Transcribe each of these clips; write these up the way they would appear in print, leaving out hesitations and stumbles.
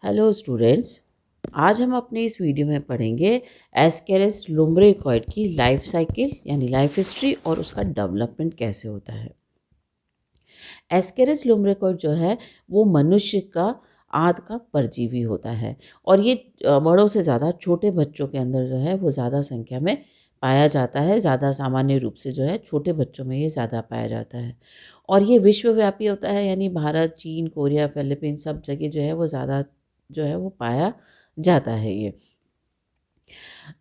Hello students. आज हम अपने इस वीडियो में पढ़ेंगे एस्केरिस लुम्ब्रिकॉइड की लाइफ साइकिल यानी लाइफ हिस्ट्री और उसका डेवलपमेंट कैसे होता है। एस्केरिस लुम्ब्रिकॉइड जो है वो मनुष्य का आंत का परजीवी होता है और ये बड़ों से ज़्यादा छोटे बच्चों के अंदर जो है वो ज़्यादा संख्या में पाया जाता है। ज़्यादा सामान्य रूप से जो है छोटे बच्चों में ये ज़्यादा पाया जाता है और ये विश्वव्यापी होता है, यानी भारत, चीन, कोरिया, फिलीपींस सब जगह जो है वो ज़्यादा जो है वो पाया जाता है।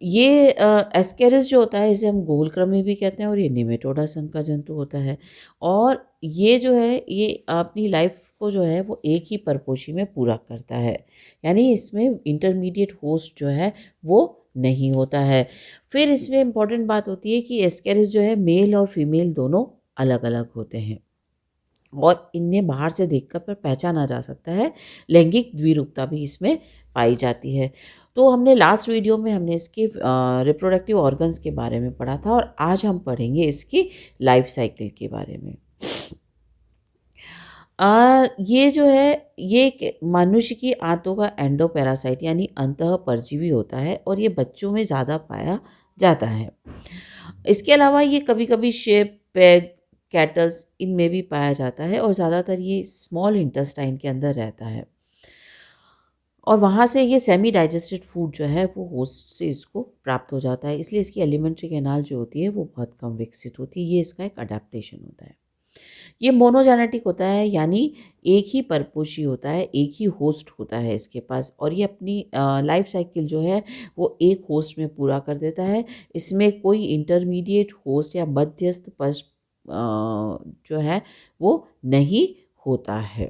ये एस्केरिस जो होता है इसे हम गोलकृमि भी कहते हैं और ये निमेटोडा संघ का जंतु होता है और ये जो है ये अपनी लाइफ को जो है वो एक ही परपोषी में पूरा करता है, यानी इसमें इंटरमीडिएट होस्ट जो है वो नहीं होता है। फिर इसमें इम्पॉर्टेंट बात होती है कि एस्केरिस जो है मेल और फीमेल दोनों अलग अलग होते हैं और इन्हें बाहर से देखकर पर पहचाना जा सकता है। लैंगिक द्विरूपता भी इसमें पाई जाती है। तो हमने लास्ट वीडियो में हमने इसके रिप्रोडक्टिव ऑर्गन्स के बारे में पढ़ा था और आज हम पढ़ेंगे इसकी लाइफ साइकिल के बारे में। ये जो है ये मनुष्य की आंतों का एंडोपैरासाइट यानी अंतः परजीवी होता है और ये बच्चों में ज़्यादा पाया जाता है। इसके अलावा ये कभी कभी शेप, पैग, कैटल्स इनमें भी पाया जाता है और ज़्यादातर ये स्मॉल इंटेस्टाइन के अंदर रहता है और वहाँ से ये सेमी डाइजेस्टेड फूड जो है वो होस्ट से इसको प्राप्त हो जाता है, इसलिए इसकी एलिमेंट्री कैनाल जो होती है वो बहुत कम विकसित होती है। ये इसका एक अडेप्टेशन होता है। ये मोनोजेनेटिक होता है, यानी एक ही परपोषी होता है, एक ही होस्ट होता है इसके पास और ये अपनी लाइफ साइकिल जो है वो एक होस्ट में पूरा कर देता है। इसमें कोई इंटरमीडिएट होस्ट या मध्यस्थ पश जो है वो नहीं होता है।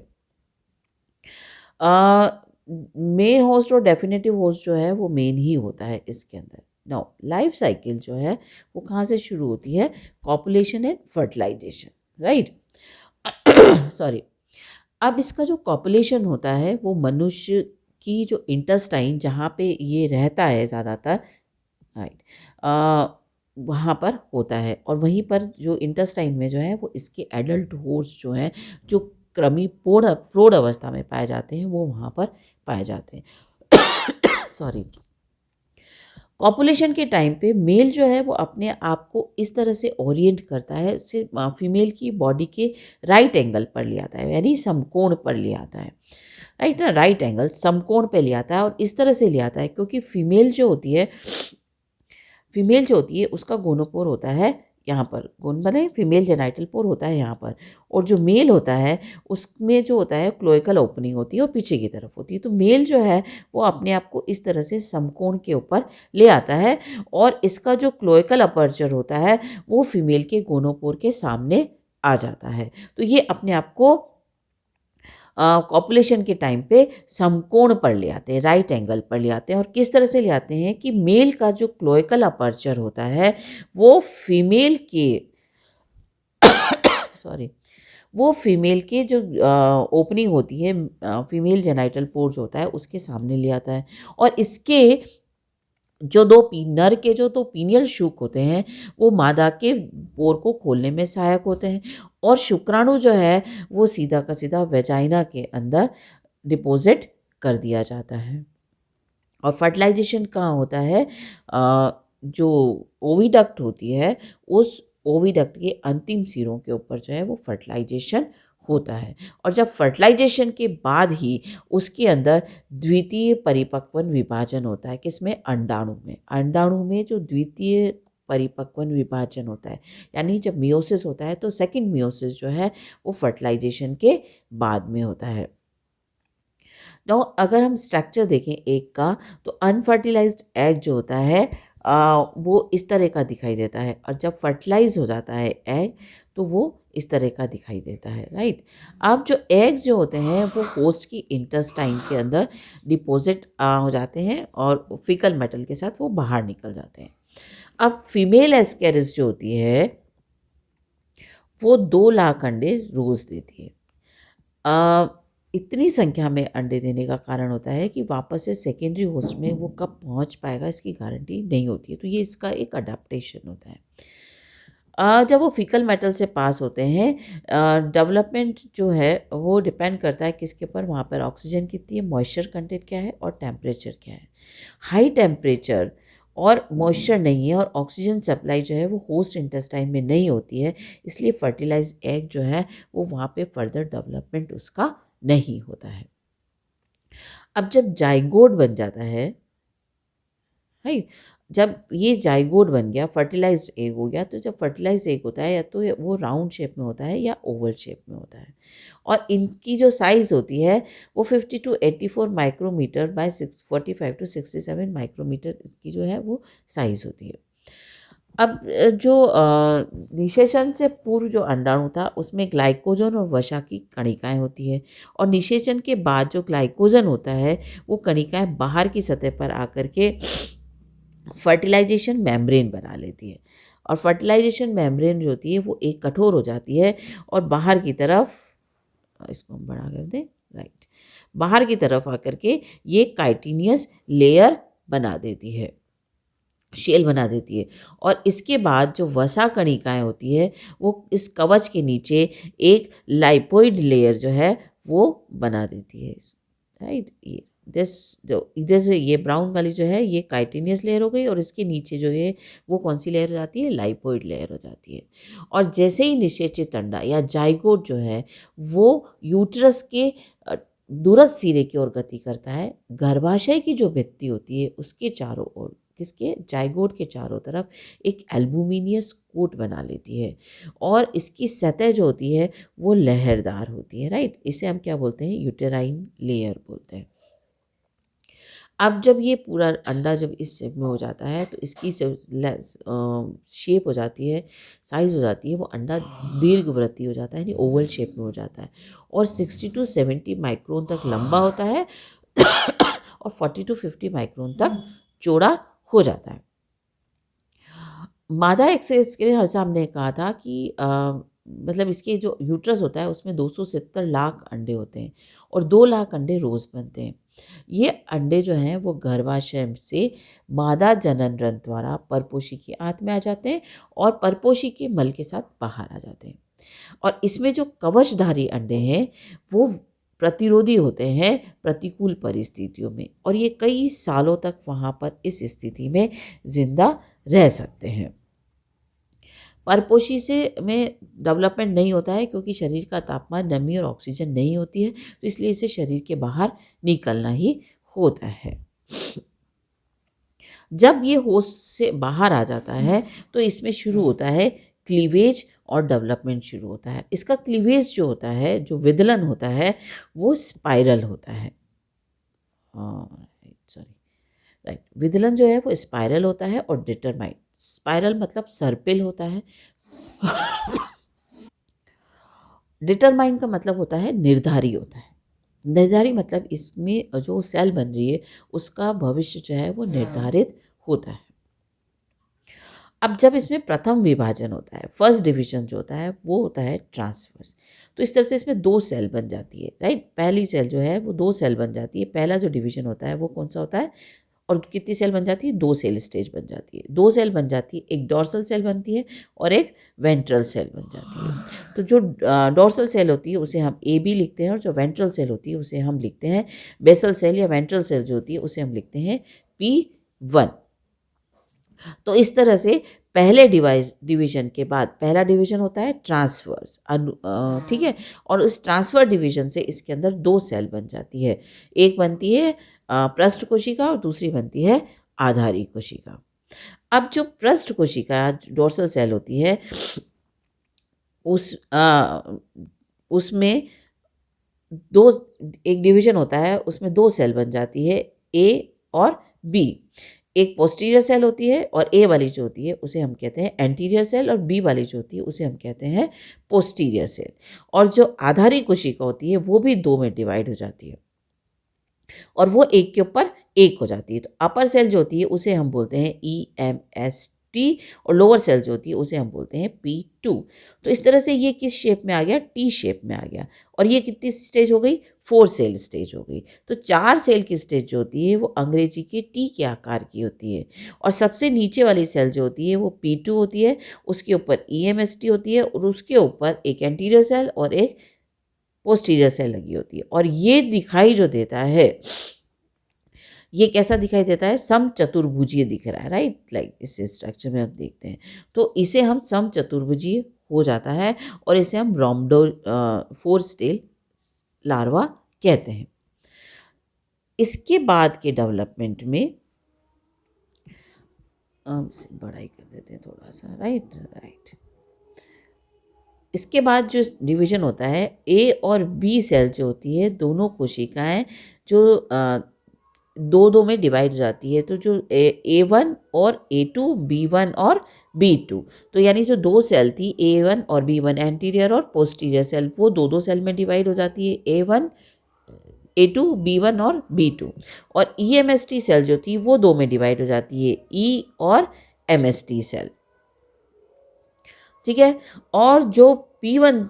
मेन होस्ट और डेफिनेटिव होस्ट जो है वो मेन ही होता है इसके अंदर। नाउ लाइफ साइकिल जो है वो कहाँ से शुरू होती है? Copulation and fertilization, right. Sorry. अब इसका जो कॉपुलेशन होता है वो मनुष्य की जो इंटेस्टाइन जहाँ पे ये रहता है ज़्यादातर, राइट, वहाँ पर होता है और वहीं पर जो इंटेस्टाइन में जो है वो इसके एडल्ट होस्ट जो हैं जो क्रमी प्रौढ़ अवस्था में पाए जाते हैं वो वहाँ पर पाए जाते हैं। सॉरी। कॉपुलेशन के टाइम पे मेल जो है वो अपने आप को इस तरह से ओरिएंट करता है, उससे फीमेल की बॉडी के राइट एंगल पर ले आता है, यानी समकोण पर ले आता है, राइट ना, राइट एंगल समकोण पे ले आता है और इस तरह से ले आता है क्योंकि फीमेल जो होती है उसका गोनोपोर होता है यहाँ पर, गोन बने फीमेल जेनाइटल पोर होता है यहाँ पर, और जो मेल होता है उसमें जो होता है क्लोइकल ओपनिंग होती है और पीछे की तरफ होती है। तो मेल जो है वो अपने आप को इस तरह से समकोण के ऊपर ले आता है और इसका जो क्लोइकल अपर्चर होता है वो फीमेल के गोनोपोर के सामने आ जाता है। तो ये अपने आप को कॉपुलेशन के टाइम पे समकोण पर ले आते हैं, राइट एंगल पर ले आते हैं। और किस तरह से ले आते हैं कि मेल का जो क्लोइकल अपर्चर होता है वो फीमेल के सॉरी वो फीमेल के जो ओपनिंग होती है, फीमेल जेनाइटल पोर्स होता है उसके सामने ले आता है और इसके जो नर के जो दो पीनियल शूक होते हैं वो मादा के पोर को खोलने में सहायक होते हैं और शुक्राणु जो है वो सीधा का सीधा वेजाइना के अंदर डिपॉजिट कर दिया जाता है। और फर्टिलाइजेशन कहाँ होता है? जो ओविडक्ट होती है उस ओविडक्ट के अंतिम सिरों के ऊपर जो है वो फर्टिलाइजेशन होता है और जब फर्टिलाइजेशन के बाद ही उसके अंदर द्वितीय परिपक्वन विभाजन होता है। किसमें? अंडाणु में जो द्वितीय परिपक्वन विभाजन होता है, यानी जब मियोसिस होता है तो सेकंड मियोसिस जो है वो फर्टिलाइजेशन के बाद में होता है। तो अगर हम स्ट्रक्चर देखें एग का तो अनफर्टिलाइज्ड एग जो होता है वो इस तरह का दिखाई देता है और जब फर्टिलाइज हो जाता है एग तो वो इस तरह का दिखाई देता है, राइट। अब जो एग्स जो होते हैं वो होस्ट की इंटेस्टाइन के अंदर डिपॉजिट हो जाते हैं और फिकल मेटल के साथ वो बाहर निकल जाते हैं। अब फीमेल एस्केरिस जो होती है वो 2 लाख अंडे रोज़ देती है। इतनी संख्या में अंडे देने का कारण होता है कि वापस से सेकेंडरी होस्ट में वो कब पहुंच पाएगा इसकी गारंटी नहीं होती है। तो ये इसका एक अडेप्टेशन होता है। जब वो फीकल मेटल से पास होते हैं, डेवलपमेंट जो है वो डिपेंड करता है किसके ऊपर, वहाँ पर ऑक्सीजन कितनी है, मॉइस्चर कंटेंट क्या है और टेम्परेचर क्या है। हाई टेम्परेचर और मॉइस्चर नहीं है और ऑक्सीजन सप्लाई जो है वो होस्ट इंटेस्टाइन में नहीं होती है, इसलिए फर्टिलाइज एग जो है वो वहाँ पे फर्दर डेवलपमेंट उसका नहीं होता है। अब जब जाइगोट बन जाता है, जब ये जाइगोट बन गया, फर्टिलाइज्ड एग हो गया, तो जब फर्टिलाइज्ड एग होता है या तो वो राउंड शेप में होता है या ओवल शेप में होता है, और इनकी जो साइज़ होती है वो 50 to 84 micrometre by 45 to 67 micrometre इसकी जो है वो साइज़ होती है। अब जो निषेचन से पूर्व जो अंडाणु था उसमें ग्लाइकोजन और वसा की कणिकाएं होती है, और निषेचन के बाद जो ग्लाइकोजन होता है वो कणिकाएं बाहर की सतह पर आकर के फर्टिलाइजेशन मेम्ब्रेन बना लेती है, और फर्टिलाइजेशन मेम्ब्रेन जो होती है वो एक कठोर हो जाती है और बाहर की तरफ, इसको हम बड़ा कर दें, राइट, बाहर की तरफ आकर के ये काइटिनियस लेयर बना देती है, शेल बना देती है, और इसके बाद जो वसा कणिकाएं होती है वो इस कवच के नीचे एक लाइपोइड लेयर जो है वो बना देती है, राइट। ये दिस जो इधर से ये ब्राउन वाली जो है ये काइटिनियस लेयर हो गई, और इसके नीचे जो है वो कौन सी लेयर हो जाती है, लाइपोइड लेयर हो जाती है। और जैसे ही निषेचित अंडा या जाइगोट जो है वो यूट्रस के दूरस्थ सिरे की ओर गति करता है, गर्भाशय की जो भित्ति होती है उसके चारों ओर, किसके, जाइगोट के चारों तरफ एक एल्बुमिनियस कोट बना लेती है, और इसकी सतह जो होती है वो लहरदार होती है, राइट। इसे हम क्या बोलते हैं, यूटेराइन लेयर बोलते हैं। अब जब ये पूरा अंडा जब इस शेप में हो जाता है तो इसकी शेप हो जाती है, साइज़ हो जाती है, वो अंडा दीर्घवृत्तीय हो जाता है, यानी ओवल शेप में हो जाता है, और 60 टू 70 माइक्रोन तक लंबा होता है और 40 टू 50 माइक्रोन तक चौड़ा हो जाता है। मादा एक्सेस के लिए जैसा हमने कहा था कि मतलब इसके जो यूट्रस होता है उसमें 270 लाख अंडे होते हैं और 2 लाख अंडे रोज़ बनते हैं। ये अंडे जो हैं वो गर्भाशय से मादा जनन रंध्र द्वारा परपोषी की आंत में आ जाते हैं और परपोषी के मल के साथ बाहर आ जाते हैं, और इसमें जो कवचधारी अंडे हैं वो प्रतिरोधी होते हैं प्रतिकूल परिस्थितियों में, और ये कई सालों तक वहाँ पर इस स्थिति में जिंदा रह सकते हैं। परपोषी से में डेवलपमेंट नहीं होता है क्योंकि शरीर का तापमान, नमी और ऑक्सीजन नहीं होती है, तो इसलिए इसे शरीर के बाहर निकलना ही होता है। जब ये होस्ट से बाहर आ जाता है तो इसमें शुरू होता है क्लीवेज और डेवलपमेंट शुरू होता है। इसका क्लीवेज जो होता है, जो विदलन होता है, वो स्पाइरल होता है, सॉरी, राइट, विदलन जो है वो स्पाइरल होता है, और डिटरमाइन, स्पाइरल मतलब सर्पिल होता है, डिटरमाइन का मतलब होता है निर्धारी होता है। निर्धारी मतलब इसमें जो सेल बन रही है उसका भविष्य जो है वो निर्धारित होता है। अब जब इसमें प्रथम विभाजन होता है, फर्स्ट डिवीजन जो होता है वो होता है ट्रांसवर्स, तो इस तरह से इसमें 2 सेल बन जाती है, राइट। पहली सेल जो है वो 2 सेल बन जाती है। पहला जो डिवीजन होता है वो कौन सा होता है, और कितनी सेल बन जाती है, 2 सेल स्टेज बन जाती है, 2 सेल बन जाती है, एक डॉर्सल सेल बनती है और एक वेंट्रल सेल बन जाती है। तो जो डॉर्सल सेल होती है उसे हम AB लिखते हैं, और जो वेंट्रल सेल होती है उसे हम लिखते हैं, बेसल सेल या वेंट्रल सेल जो होती है उसे हम लिखते हैं P1। तो इस तरह से पहले डिवीजन के बाद पहला डिवीजन होता है ट्रांसवर्स, ठीक है, और उस ट्रांसफर डिवीजन से इसके अंदर 2 सेल बन जाती है, एक बनती है पृष्ठ कोशिका और दूसरी बनती है आधारी कोशिका। अब जो पृष्ठ कोशिका डोर्सल सेल होती है उसमें एक डिवीजन होता है, उसमें 2 सेल बन जाती है, A और B। एक पोस्टीरियर सेल होती है और A वाली जो होती है उसे हम कहते हैं एंटीरियर सेल, और B वाली जो होती है उसे हम कहते हैं पोस्टीरियर सेल। और जो आधारी कोशिका होती है वो भी 2 में डिवाइड हो जाती है और वो एक के ऊपर एक हो जाती है। तो अपर सेल जो होती है उसे हम बोलते हैं EMS टी, और लोअर सेल जो होती है उसे हम बोलते हैं P2। तो इस तरह से ये किस शेप में आ गया, टी शेप में आ गया। और ये कितनी स्टेज हो गई, 4 सेल स्टेज हो गई। तो 4 सेल की स्टेज जो होती है वो अंग्रेजी के टी के आकार की होती है। और सबसे नीचे वाली सेल जो होती है वो P2 होती है, उसके ऊपर EMST होती है, और उसके ऊपर एक एंटीरियर सेल और एक पोस्टीरियर सेल लगी होती है। और ये दिखाई जो देता है, ये कैसा दिखाई देता है, समचतुर्भुजीय दिख रहा है, राइट, लाइक इस स्ट्रक्चर में हम देखते हैं। तो इसे हम समचतुर्भुजीय हो जाता है, और इसे हम ब्रोमडोल 4 स्टेल लार्वा कहते हैं। इसके बाद के डेवलपमेंट में इसे बड़ा ही कर देते हैं थोड़ा सा, राइट। इसके बाद जो डिवीजन होता है, ए और बी सेल जो होती है, दोनों कोशिकाएं जो दो में डिवाइड हो जाती है। तो जो A1 और A2, B1 और B2, तो यानी जो 2 सेल थी A1 और B1, एंटीरियर और पोस्टीरियर सेल, वो दो सेल में डिवाइड हो जाती है, A1, A2, B1 और B2। और EMST सेल जो थी वो 2 में डिवाइड हो जाती है, E और MST सेल, ठीक है। और जो P1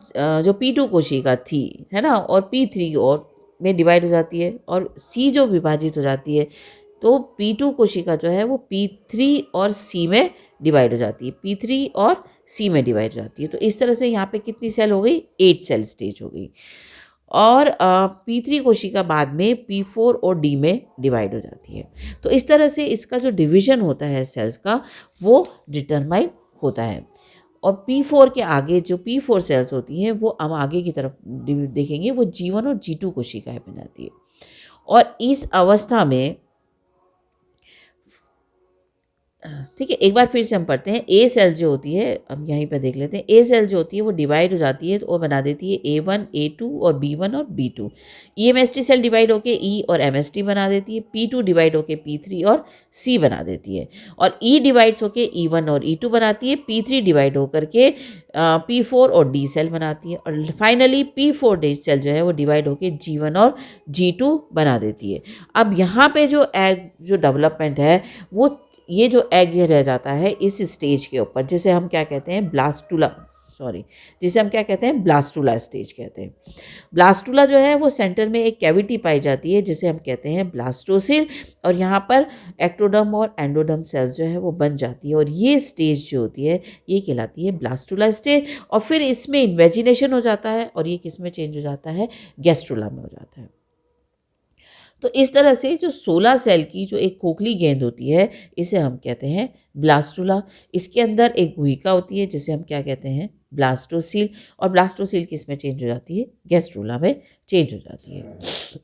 जो P2 कोशिका थी, है ना, और P3 और में डिवाइड हो जाती है, और C जो विभाजित हो जाती है, तो P2 कोशिका जो है वो P3 और C में डिवाइड हो जाती है, P3 और C में डिवाइड हो जाती है। तो इस तरह से यहाँ पे कितनी सेल हो गई, 8 सेल स्टेज हो गई। और P3 कोशिका बाद में P4 और D में डिवाइड हो जाती है। तो इस तरह से इसका जो डिवीजन होता है सेल्स का, वो डिटरमाइन होता है। और P4 के आगे जो P4 सेल्स होती हैं वो हम आगे की तरफ देखेंगे, वो G1 और G2 कोशिकाएं बनाती है। और इस अवस्था में, ठीक है, एक बार फिर से हम पढ़ते हैं। ए सेल जो होती है, हम यहीं पर देख लेते हैं, ए सेल जो होती है वो डिवाइड हो जाती है, तो वो बना देती है A1, A2 और B1 और B2। EMST सेल डिवाइड होके E और MST बना देती है, P2 डिवाइड होके P3 और C बना देती है, और E डिवाइड्स होके E1 और E2 बनाती है, P3 डिवाइड होकर के P4 और D सेल बनाती है, और फाइनली P4 D सेल जो है वो डिवाइड होके G1 और G2 बना देती है। अब यहाँ पे जो एग जो डेवलपमेंट है, वो ये जो एग रह जाता है इस स्टेज के ऊपर, जिसे हम क्या कहते हैं, जिसे हम क्या कहते हैं, ब्लास्टुला स्टेज कहते हैं। ब्लास्टुला जो है वो सेंटर में एक कैविटी पाई जाती है, जिसे हम कहते हैं ब्लास्टोसिल, और यहाँ पर एक्टोडर्म और एंडोडर्म सेल्स जो है वो बन जाती है, और ये स्टेज जो होती है ये कहलाती है ब्लास्टुला स्टेज। और फिर इसमें इन्वेजिनेशन हो जाता है, और ये किस में चेंज हो जाता है, गैस्ट्रुला में हो जाता है। तो इस तरह से जो 16 सेल की जो एक खोखली गेंद होती है, इसे हम कहते हैं ब्लास्टुला। इसके अंदर एक गुहिका होती है, जिसे हम क्या कहते हैं, ब्लास्टोसील, और ब्लास्टोसील किस में चेंज हो जाती है, गैस्ट्रुला में चेंज हो जाती है।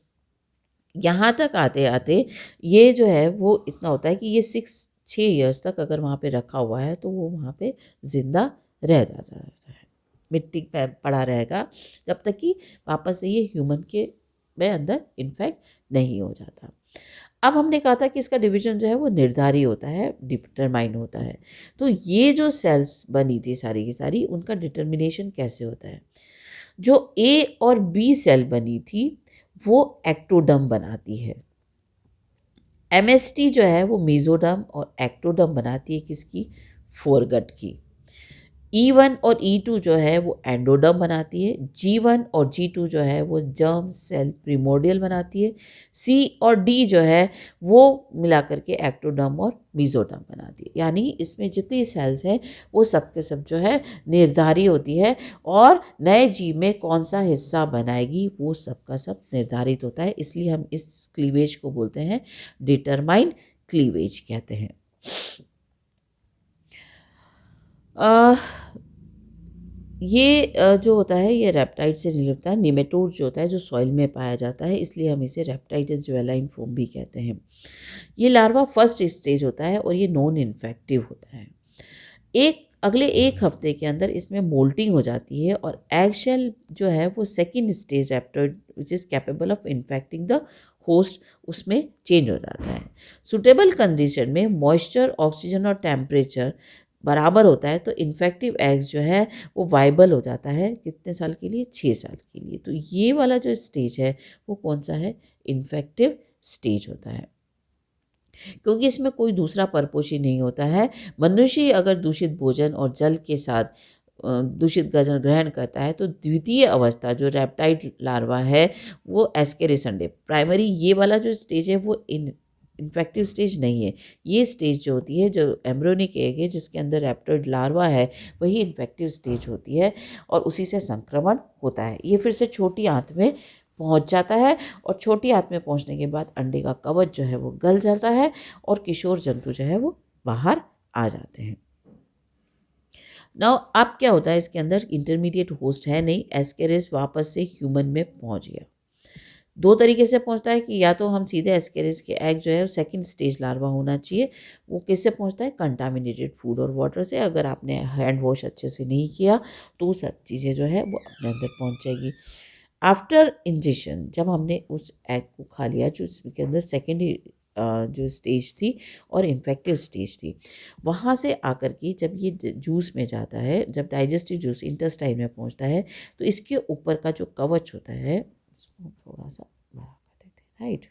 यहाँ तक आते आते ये जो है वो इतना होता है कि ये 6 ईयर्स तक अगर वहाँ पे रखा हुआ है तो वो वहाँ पे ज़िंदा रह जाता है, मिट्टी पे पड़ा रहेगा, जब तक कि वापस से ये ह्यूमन के में अंदर इन्फेक्ट नहीं हो जाता। अब हमने कहा था कि इसका डिवीजन जो है वो निर्धारित होता है, डिटरमाइन होता है। तो ये जो सेल्स बनी थी सारी की सारी, उनका डिटर्मिनेशन कैसे होता है। जो ए और बी सेल बनी थी वो एक्टोडर्म बनाती है, एमएसटी जो है वो मेसोडर्म और एक्टोडर्म बनाती है, किसकी, फोरगट की। E1 और E2 जो है वो एंडोडर्म बनाती है, G1 और G2 जो है वो जर्म सेल प्रिमोडियल बनाती है, C और D जो है वो मिला करके एक्टोडर्म और मेसोडर्म बनाती है। यानी इसमें जितनी सेल्स हैं वो सब के सब जो है निर्धारित होती है, और नए जीव में कौन सा हिस्सा बनाएगी वो सब का सब निर्धारित होता है। इसलिए हम इस क्लीवेज को बोलते हैं डिटरमाइंड क्लीवेज कहते हैं। ये जो होता है ये रेप्टाइड से रिलेटेड होता है। निमेटोड जो होता है जो सॉइल में पाया जाता है, इसलिए हम इसे रेप्टाइड ज्वेलाइन फॉर्म भी कहते हैं। ये लार्वा फर्स्ट स्टेज होता है और ये नॉन इन्फेक्टिव होता है। अगले एक हफ्ते के अंदर इसमें मोल्टिंग हो जाती है, और एग शेल जो है वो सेकेंड स्टेज रेप्टाइड which is capable of infecting the host, उसमें चेंज हो जाता है। सुटेबल कंडीशन में मॉइस्चर, ऑक्सीजन और टेम्परेचर बराबर होता है तो इन्फेक्टिव एग्स जो है वो वाइबल हो जाता है, कितने साल के लिए, 6 साल के लिए। तो ये वाला जो स्टेज है वो कौन सा है, इन्फेक्टिव स्टेज होता है। क्योंकि इसमें कोई दूसरा परपोषी नहीं होता है। मनुष्य अगर दूषित भोजन और जल के साथ दूषित गजन ग्रहण करता है तो द्वितीय अवस्था जो रेप्टाइड लार्वा है वो एस्केरिसंडे प्राइमरी ये वाला जो स्टेज है वो इन्फेक्टिव स्टेज नहीं है। ये स्टेज जो होती है जो एम्ब्रियोनिक एग है जिसके अंदर रेप्टाइड लार्वा है वही इन्फेक्टिव स्टेज होती है और उसी से संक्रमण होता है। ये फिर से छोटी आंत में पहुंच जाता है और छोटी आंत में पहुंचने के बाद अंडे का कवच जो है वो गल जाता है और किशोर जंतु जो है वो बाहर आ जाते हैं। नाउ अब क्या होता है इसके अंदर इंटरमीडिएट होस्ट है नहीं, एस्केरिस वापस से ह्यूमन में पहुंच गया। दो तरीके से पहुंचता है कि या तो हम सीधे एस्केरिस के एग जो है सेकंड स्टेज लार्वा होना चाहिए। वो किससे पहुंचता है? कंटामिनेटेड फूड और वाटर से। अगर आपने हैंड वॉश अच्छे से नहीं किया तो सब चीज़ें जो है वो अपने अंदर पहुंच जाएगी। आफ्टर इंजेक्शन जब हमने उस एग को खा लिया जो इसके अंदर सेकेंड जो स्टेज थी और इन्फेक्टिव स्टेज थी, वहाँ से आकर के जब ये जूस में जाता है, जब डाइजेस्टिव जूस इंटेस्टाइन में पहुँचता है तो इसके ऊपर का जो कवच होता है इसको थोड़ा सा बड़ा कर देते हैं, राइट।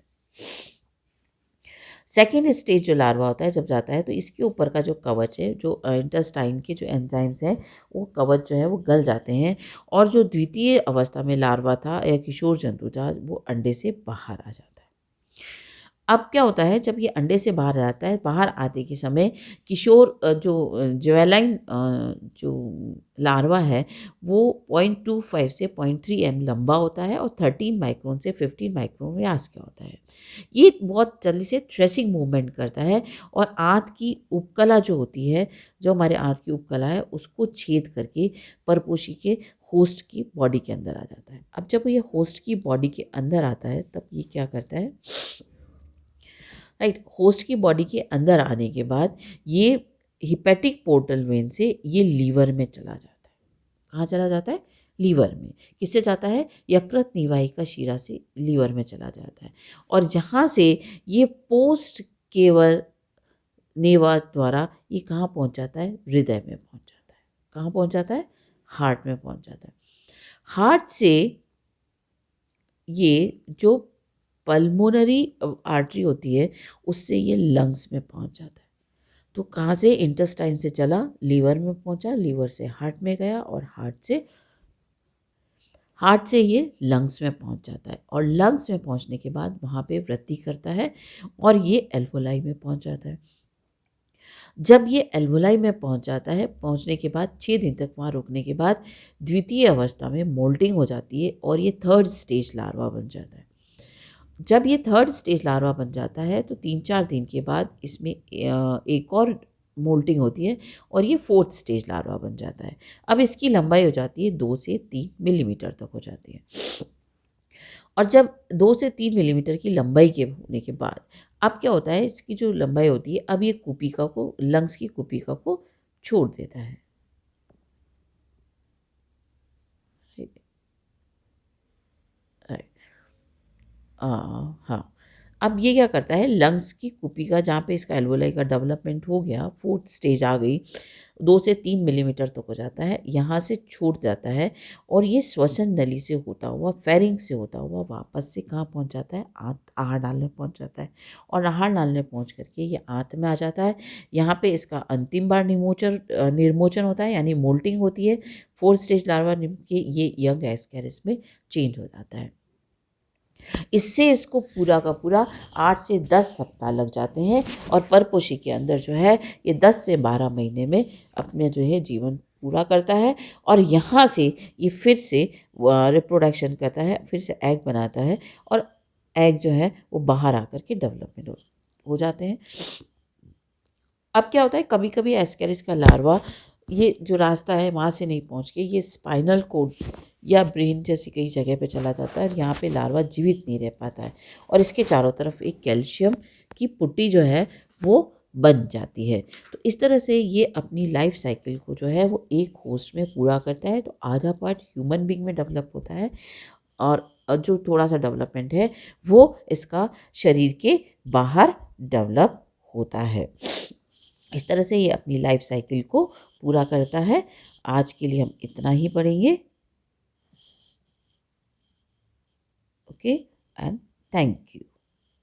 सेकेंड स्टेज जो लार्वा होता है जब जाता है तो इसके ऊपर का जो कवच है जो इंटेस्टाइन के जो एंजाइम्स हैं वो कवच जो है वो गल जाते हैं और जो द्वितीय अवस्था में लार्वा था या किशोर जंतु था वो अंडे से बाहर आ जाता है। अब क्या होता है जब ये अंडे से बाहर आता है, बाहर आते के समय किशोर जो ज्वेलाइन जो लार्वा है वो 0.25 से 0.3 m लंबा होता है और 13 माइक्रोन से 15 माइक्रोन व्यास का होता है। ये बहुत जल्दी से थ्रेसिंग मूवमेंट करता है और आंत की उपकला जो होती है, जो हमारे आंत की उपकला है उसको छेद करके परपोषी के होस्ट की बॉडी के अंदर आ जाता है। अब जब ये होस्ट की बॉडी के अंदर आता है तब ये क्या करता है, राइट, होस्ट की बॉडी के अंदर आने के बाद ये हिपेटिक पोर्टल वेन से ये लीवर में चला जाता है। कहाँ चला जाता है? लीवर में। किससे जाता है? यकृत निवाहिका शिरा से लीवर में चला जाता है और जहाँ से ये पोस्ट केवल नेवा द्वारा ये कहाँ पहुँच जाता है? हृदय में पहुँच जाता है। कहाँ पहुँच जाता है? हार्ट में पहुँच जाता है। हार्ट से ये जो पल्मोनरी आर्टरी होती है उससे ये लंग्स में पहुंच जाता है। तो कहाँ से? इंटेस्टाइन से चला, लीवर में पहुंचा, लीवर से हार्ट में गया और हार्ट से ये लंग्स में पहुंच जाता है और लंग्स में पहुंचने के बाद वहाँ पे वृद्धि करता है और ये एल्वोलाई में पहुंच जाता है। जब ये एल्वोलाई में पहुंच जाता है, पहुंचने के बाद 6 दिन तक वहाँ रुकने के बाद द्वितीय अवस्था में मोल्टिंग हो जाती है और ये थर्ड स्टेज लार्वा बन जाता है। जब ये थर्ड स्टेज लार्वा बन जाता है तो 3-4 दिन के बाद इसमें एक और मोल्टिंग होती है और ये फोर्थ स्टेज लार्वा बन जाता है। अब इसकी लंबाई हो जाती है 2 से 3 मिलीमीटर तक हो जाती है और जब 2 से 3 मिलीमीटर की लंबाई के होने के बाद अब क्या होता है, इसकी जो लंबाई होती है अब ये कुपिका को, लंग्स की कुपिका को छोड़ देता है। हाँ, अब ये क्या करता है, लंग्स की कुपिका जहाँ पे इसका एल्वोलाई का डेवलपमेंट हो गया, फोर्थ स्टेज आ गई, 2 से 3 मिलीमीटर तक हो जाता है, यहाँ से छूट जाता है और ये श्वसन नली से होता हुआ, फेरिंग्स से होता हुआ वापस से कहाँ पहुँच जाता है? आहार नाल में पहुँच जाता है और आहार नाल में पहुँच करके ये आंत में आ जाता है। यहाँ पे इसका अंतिम बार निर्मोचन होता है यानी मोल्टिंग होती है। फोर्थ स्टेज लार्वा के ये यंग एस्केरिस में चेंज हो जाता है। इससे इसको पूरा का पूरा 8 से 10 सप्ताह लग जाते हैं और परपोषी के अंदर जो है ये 10 से 12 महीने में अपने जो है जीवन पूरा करता है और यहाँ से ये फिर से रिप्रोडक्शन करता है, फिर से एग बनाता है और एग जो है वो बाहर आकर के डेवलपमेंट हो जाते हैं। अब क्या होता है, कभी कभी एस्केरिस का लार्वा ये जो रास्ता है वहाँ से नहीं पहुँच के ये स्पाइनल कोड या ब्रेन जैसी कई जगह पे चला जाता है और यहाँ पे लार्वा जीवित नहीं रह पाता है और इसके चारों तरफ एक कैल्शियम की पुट्टी जो है वो बन जाती है। तो इस तरह से ये अपनी लाइफ साइकिल को जो है वो एक होस्ट में पूरा करता है। तो आधा पार्ट ह्यूमन बीइंग में डेवलप होता है और जो थोड़ा सा डेवलपमेंट है वो इसका शरीर के बाहर डेवलप होता है। इस तरह से ये अपनी लाइफ साइकिल को पूरा करता है। आज के लिए हम इतना ही पढ़ेंगे। Okay and thank you.